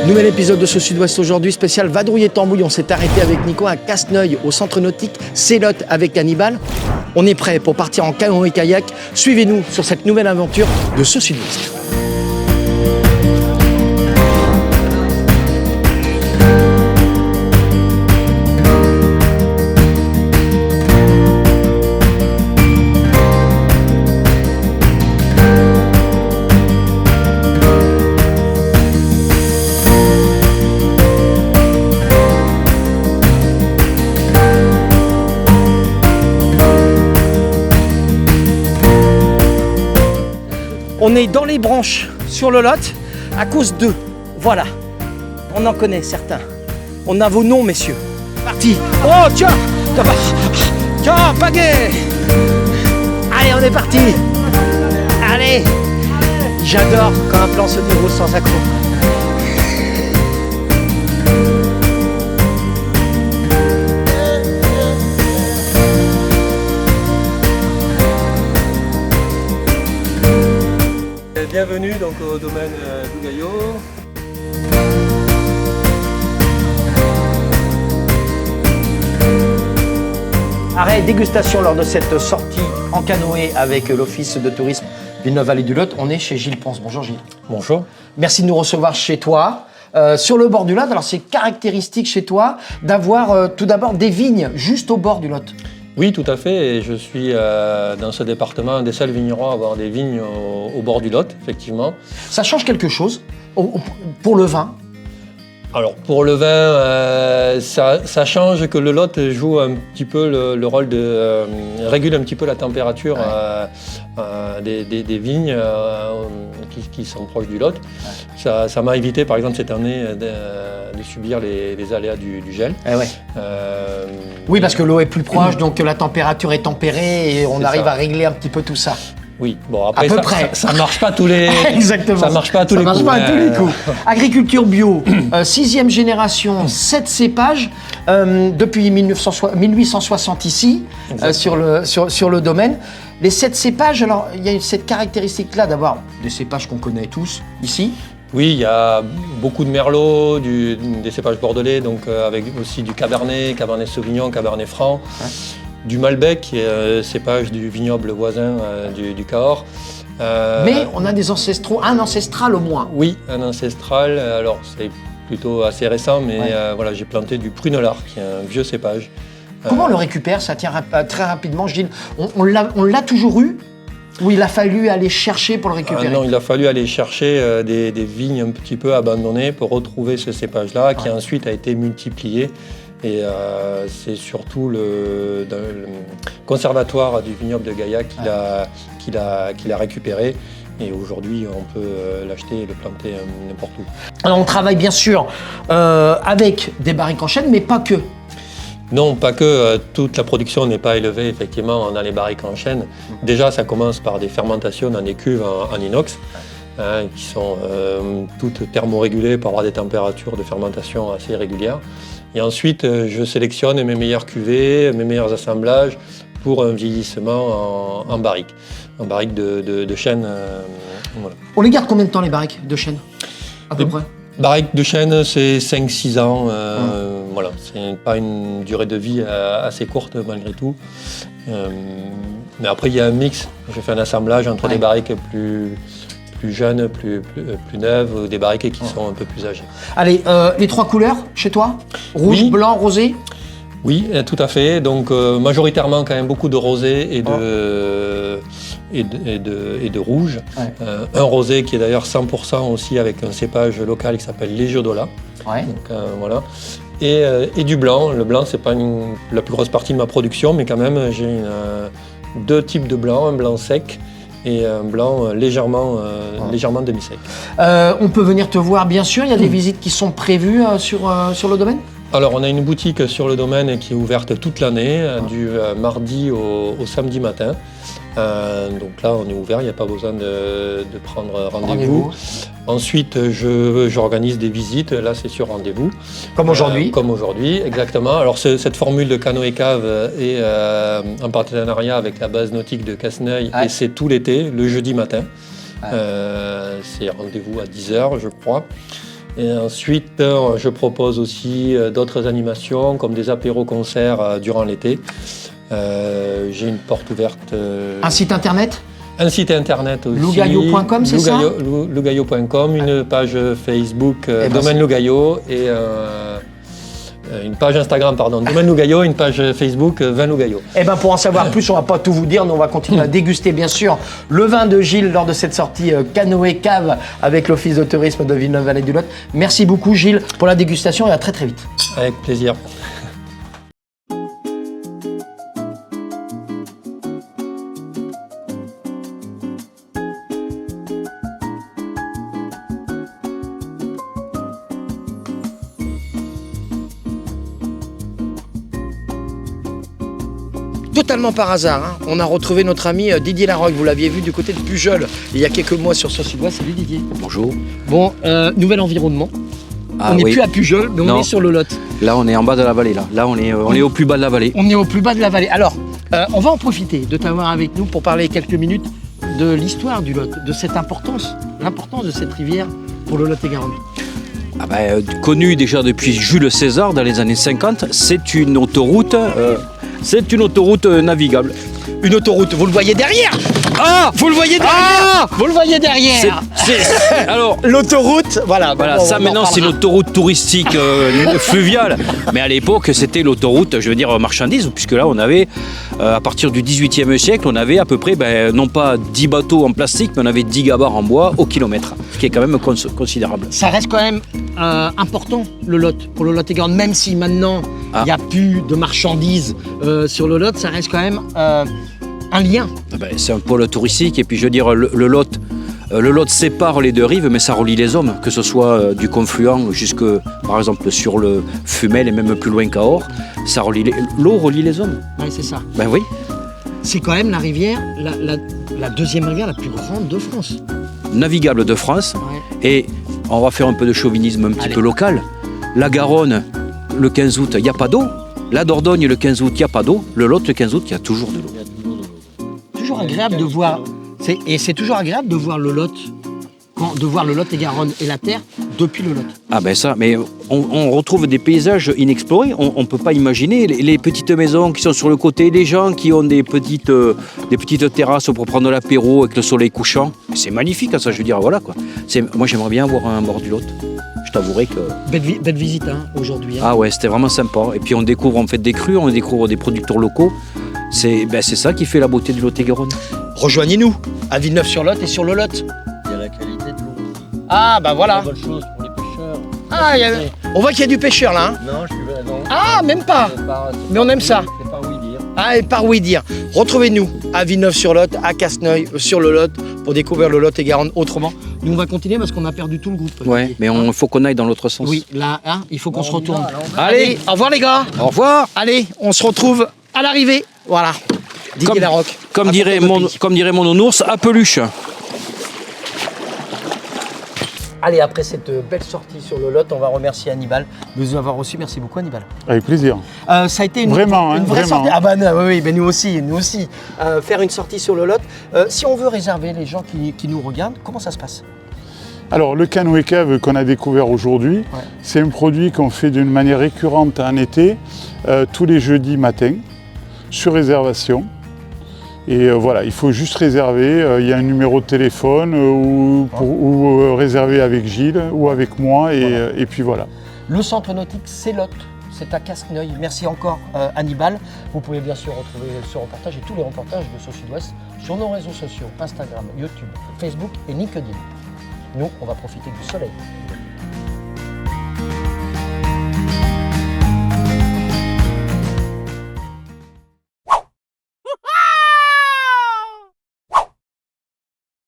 Nouvel épisode de ce Sud-Ouest aujourd'hui, spécial Vadrouille-Tambouille. On s'est arrêté avec Nico à Casseneuil, au centre nautique Célotte avec Hannibal. On est prêt pour partir en canoë-kayak. Suivez-nous sur cette nouvelle aventure de ce Sud-Ouest. On est dans les branches sur le Lot à cause d'eux. Voilà, on en connaît certains. On a vos noms, messieurs. Parti. Oh, tiens, tiens, pagaie. Allez, on est parti. Allez. J'adore quand un plan se déroule sans accroc. Bienvenue donc au domaine Dougaillot. Arrêt dégustation lors de cette sortie en canoë avec l'Office de tourisme Villeneuve-Vallée du Lot. On est chez Gilles Ponce. Bonjour Gilles. Bonjour. Merci de nous recevoir chez toi. Sur le bord du Lot, alors c'est caractéristique chez toi d'avoir tout d'abord des vignes juste au bord du Lot. Oui, tout à fait. Et je suis dans ce département un des seuls vignerons à avoir des vignes au bord du Lot, effectivement. Ça change quelque chose pour le vin? Alors pour le vin, ça change que le Lot joue un petit peu le rôle de régule un petit peu la température des vignes qui sont proches du Lot. Ouais. Ça m'a évité par exemple cette année de subir les aléas du gel. Oui, parce que l'eau est plus proche, donc la température est tempérée et on arrive à régler un petit peu tout ça. Oui, bon après ça marche pas tous les Exactement. Ça marche pas à tous les coups. Pas à tous les coups. Agriculture bio, 6e génération, 7 cépages depuis 1860 ici sur le domaine. Les 7 cépages, alors il y a cette caractéristique-là d'avoir des cépages qu'on connaît tous ici. Oui, il y a beaucoup de merlot, des cépages bordelais, donc avec aussi du cabernet sauvignon, cabernet franc. Ouais. Du Malbec, qui est cépage du vignoble voisin du Cahors. Mais on a des ancestraux, un ancestral au moins. Oui, un ancestral. Alors c'est plutôt assez récent, mais voilà, j'ai planté du Prunelard, qui est un vieux cépage. Comment on le récupère? Ça tient très rapidement, Gilles. On l'a toujours eu? Ou il a fallu aller chercher pour le récupérer? Non, il a fallu aller chercher des vignes un petit peu abandonnées pour retrouver ce cépage-là, qui ensuite a été multiplié. Et c'est surtout le conservatoire du vignoble de Gaillac qui l'a récupéré. Et aujourd'hui, on peut l'acheter et le planter n'importe où. Alors on travaille bien sûr avec des barriques en chêne, mais pas que. Non, pas que. Toute la production n'est pas élevée effectivement dans les barriques en chêne. Déjà, ça commence par des fermentations dans des cuves en inox. Qui sont toutes thermorégulées pour avoir des températures de fermentation assez régulières. Et ensuite, je sélectionne mes meilleures cuvées, mes meilleurs assemblages pour un vieillissement en barrique de chêne. Voilà. On les garde combien de temps les barriques de chêne à peu près? Barriques de chêne, c'est 5-6 ans. Voilà, c'est pas une durée de vie assez courte malgré tout. Mais après, il y a un mix. Je fais un assemblage entre des barriques plus jeunes, plus neuves, ou des barriques qui sont un peu plus âgées. Allez, les 3 couleurs chez toi? Rouge, blanc, rosé? Oui, tout à fait. Donc majoritairement quand même beaucoup de rosé et de rouge. Ouais. Un rosé qui est d'ailleurs 100% aussi avec un cépage local qui s'appelle Legiodola. Ouais. Donc, voilà. Et du blanc. Le blanc, c'est pas la plus grosse partie de ma production, mais quand même j'ai 2 types de blanc, un blanc sec et un blanc légèrement demi-sec. On peut venir te voir bien sûr, il y a des visites qui sont prévues sur le domaine? Alors on a une boutique sur le domaine qui est ouverte toute l'année, du mardi au samedi matin. Donc là on est ouvert, il n'y a pas besoin de prendre rendez-vous. Ensuite j'organise des visites, là c'est sur rendez-vous. Comme aujourd'hui? Comme aujourd'hui, exactement. Alors cette formule de canoë cave est en partenariat avec la base nautique de Casseneuil et c'est tout l'été, le jeudi matin. C'est rendez-vous à 10h je crois. Et ensuite, je propose aussi d'autres animations comme des apéros-concerts durant l'été. J'ai une porte ouverte. Un site internet ? Un site internet aussi. Lougaillot.com, c'est ça ? Lougaillot.com, une page Facebook Domaine Lougaillot et une page Instagram, Domaine Lougaillot, une page Facebook Vin Lougaillot. Eh ben pour en savoir plus, on va pas tout vous dire, nous on va continuer à déguster bien sûr le vin de Gilles lors de cette sortie canoë cave avec l'Office de tourisme de Villeneuve-Vallée du Lot. Merci beaucoup Gilles pour la dégustation et à très très vite. Avec plaisir. Totalement par hasard, on a retrouvé notre ami Didier Larocque. Vous l'aviez vu du côté de Pujol il y a quelques mois sur Sud-Ouest. Salut Didier. Bonjour. Bon, nouvel environnement. Ah, on n'est plus à Pujol, mais on est sur le Lot. Là, on est en bas de la vallée. Là, on est au plus bas de la vallée. On est au plus bas de la vallée. Alors, on va en profiter de t'avoir avec nous pour parler quelques minutes de l'histoire du Lot, de cette importance, l'importance de cette rivière pour le Lot-et-Garonne. Connue déjà depuis Jules César dans les années 50, c'est une autoroute navigable. Une autoroute, vous le voyez derrière. Ah, vous le voyez derrière. Vous le voyez derrière. Alors, l'autoroute, voilà. Voilà, ça maintenant c'est une autoroute touristique fluviale, mais à l'époque c'était l'autoroute, je veux dire marchandises, puisque là on avait, à partir du XVIIIe siècle, on avait à peu près, non pas 10 bateaux en plastique, mais on avait 10 gabarres en bois au kilomètre, ce qui est quand même considérable. Ça reste quand même important le Lot, pour le Lot-et-Garonne, même si maintenant il n'y a plus de marchandises sur le Lot, ça reste quand même un lien. C'est un pôle touristique, et puis je veux dire, le Lot sépare les deux rives, mais ça relie les hommes, que ce soit du confluent jusque, par exemple, sur le Fumel et même plus loin qu'Ahors. L'eau relie les hommes. Oui, c'est ça. Ben oui. C'est quand même la rivière, la deuxième rivière la plus grande de France. Navigable de France. Ouais. Et on va faire un peu de chauvinisme un petit peu local. La Garonne, le 15 août, il n'y a pas d'eau. La Dordogne, le 15 août, il n'y a pas d'eau. Le Lot, le 15 août, il y a toujours de l'eau. Toujours agréable de voir, c'est toujours agréable de voir le Lot, de voir le Lot-et-Garonne et la terre depuis le Lot. Ah ben ça, mais on retrouve des paysages inexplorés. On ne peut pas imaginer les petites maisons qui sont sur le côté, les gens qui ont des petites terrasses pour prendre l'apéro avec le soleil couchant. C'est magnifique, ça, je veux dire, voilà quoi. Moi j'aimerais bien avoir un bord du Lot. Je t'avouerai que... Belle visite aujourd'hui. Ah ouais, c'était vraiment sympa. Et puis on fait des crus, on découvre des producteurs locaux. C'est ça qui fait la beauté du Lot-et-Garonne. Rejoignez-nous à Villeneuve-sur-Lot et sur le Lot. Il y a la qualité de l'eau aussi. Ah bah voilà. C'est une bonne chose pour les pêcheurs. Ah, on voit qu'il y a du pêcheur là. Non, non. Ah, même pas. Mais on aime ça. C'est par oui dire. Ah, et par oui dire. Retrouvez-nous à Villeneuve-sur-Lot, à Casseneuil, sur le Lot, pour découvrir le Lot-et-Garonne autrement. Nous, on va continuer parce qu'on a perdu tout le groupe. Ouais, mais il faut qu'on aille dans l'autre sens. Oui, là, il faut qu'on se retourne. Allez, au revoir les gars. Au revoir. Allez, on se retrouve à l'arrivée. Voilà. Didier Larocque. Comme dirait mon nounours, à peluche. Allez, après cette belle sortie sur le Lot, on va remercier Hannibal de nous avoir reçus. Merci beaucoup Hannibal. Avec plaisir. Ça a été une vraie sortie. Ah bah oui, nous aussi. Faire une sortie sur le Lot. Si on veut réserver les gens qui nous regardent, comment ça se passe ? Alors le canoë cave qu'on a découvert aujourd'hui, c'est un produit qu'on fait d'une manière récurrente en été, tous les jeudis matin, sur réservation. Et voilà, il faut juste réserver, il y a un numéro de téléphone ou réserver avec Gilles ou avec moi et puis voilà. Le centre nautique, c'est Lot, c'est à Casseneuil. Merci encore Hannibal. Vous pouvez bien sûr retrouver ce reportage et tous les reportages de ce Sud-Ouest sur nos réseaux sociaux, Instagram, YouTube, Facebook et LinkedIn. Nous, on va profiter du soleil.